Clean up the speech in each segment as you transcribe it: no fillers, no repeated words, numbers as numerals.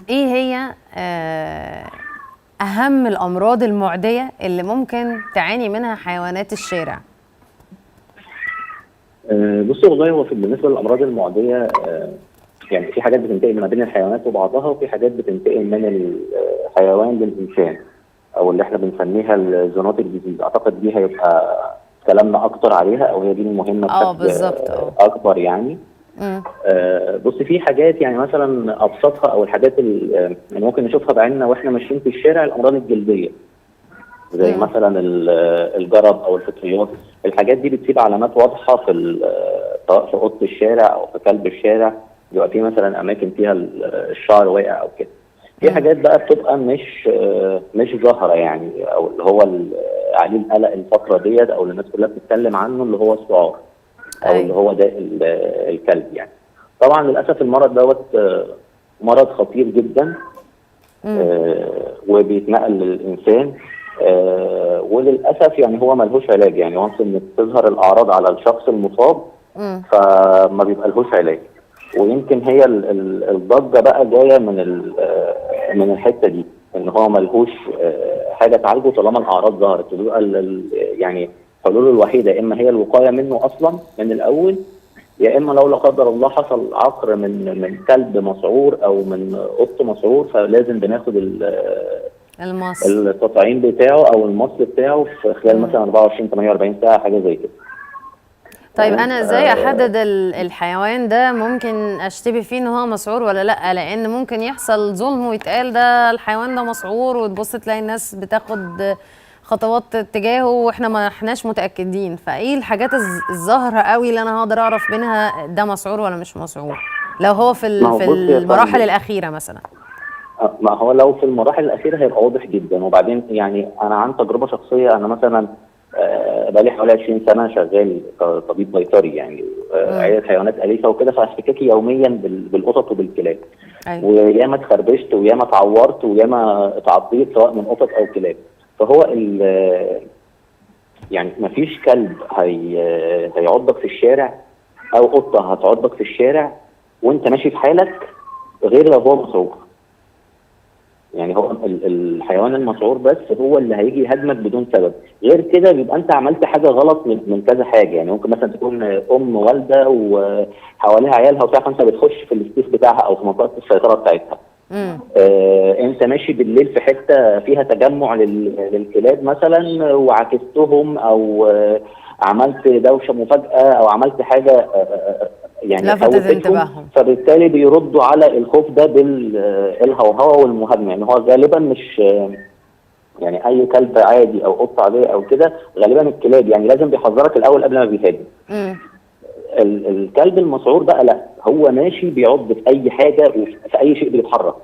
ايه هي اهم الامراض المعدية اللي ممكن تعاني منها حيوانات الشارع؟ بصي والله هو بالنسبه للامراض المعديه، يعني في حاجات بتنتقل ما بين الحيوانات وبعضها، وفي حاجات بتنتقل من الحيوان للانسان، او اللي احنا بنسميها الزونوتيك ديزيز. اعتقد دي هيبقى كلامنا اكتر عليها، او هي دي المهمه بشكل بالظبط. اكبر يعني. بص، في حاجات يعني مثلا ابسطها او الحاجات اللي ممكن نشوفها بعيننا واحنا ماشيين في الشارع، الامراض الجلديه زي مثلا الجرب او الفطريات. الحاجات دي بتسيب علامات واضحه سواء في قط الشارع او في كلب الشارع، بيبقى في مثلا اماكن فيها الشعر واقع او كده. في حاجات بقى بتبقى مش ظاهره يعني، او اللي هو عليه القلق الفتره ديت، او اللي الناس كلها بتتكلم عنه، اللي هو السعار او اللي هو ده الكلب يعني. طبعا للاسف المرض دوت مرض خطير جدا، وبيتنقل للانسان. وللاسف يعني هو ملهوش علاج، يعني وانس ان تظهر الاعراض على الشخص المصاب فما بيبقى لهوش علاج. ويمكن هي الضجه بقى جايه من الحته دي، ان هو ملهوش حاجه تعالجه طالما الاعراض ظهرت. يعني حلوله الوحيده اما هي الوقايه منه اصلا من الاول، يا اما لو لا قدر الله حصل عقر من كلب مسعور او من قط مسعور، فلازم بناخد التطعيم بتاعه او المصل بتاعه في خلال مثلا 24 48 ساعه، حاجه زي كده. طيب انا ازاي احدد الحيوان ده ممكن اشتبه فيه ان هو مسعور ولا لا؟ لان ممكن يحصل ظلم ويتقال ده الحيوان ده مسعور، وتبص تلاقي الناس بتاخد خطوات تجاهه واحنا ما احناش متاكدين. فايه الحاجات الظاهره قوي اللي انا هقدر اعرف منها ده مسعور ولا مش مسعور، لو هو في المراحل الاخيره مثلا؟ ما هو لو في المراحل الاخيره هيبقى واضح جدا. وبعدين يعني انا عن تجربه شخصيه، انا مثلا بقالي حوالي 20 سنه شغال كطبيب بيطري يعني، عياده حيوانات اليفه وكده، فاحتكاكي يوميا بالقطط وبالكلاب. وياما اتخربشت وياما اتعورت وياما اتعضيت سواء من قطط او كلاب. فهو يعني ما فيش كلب هيعضك في الشارع، او قطه هتعضك في الشارع وانت ماشي في حالك، غير لو هو مسعور. يعني هو الحيوان المسعور بس هو اللي هيجي يهاجمك بدون سبب، غير كده بيبقى انت عملت حاجه غلط من كذا حاجه. يعني ممكن مثلا تكون والده وحواليها عيالها وبتاع، فانت بتخش في السبيس بتاعها او في منطقه السيطره بتاعتها. انت ماشي بالليل في حته فيها تجمع للكلاب مثلا، وعكستهم او عملت دوشه مفاجاه او عملت حاجه يعني لفتت انتباههم، فبالتالي بيردوا على الخوف ده بالهوهوه والمهاجمه. يعني هو غالبا مش يعني اي كلب عادي او قطه عاديه او كده، غالبا الكلاب يعني لازم بيحذرك الاول قبل ما بيهاجم. الكلب المسعور بقى لا، هو ماشي بيعض في اي حاجه وفي اي شيء بيتحرك.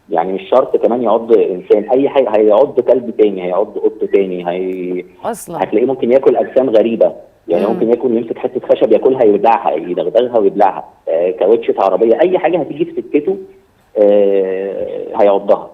يعني مش شرط كمان يعض انسان، اي حاجه، هيعض كلب تاني، هيعض قط تاني، اصلا هتلاقيه ممكن ياكل اجسام غريبه. يعني ممكن يمسك حته خشب ياكلها، يبلعها، يدغدغها ويبلعها، كاوتشة عربيه، اي حاجه هتيجي في سكته هيعضها.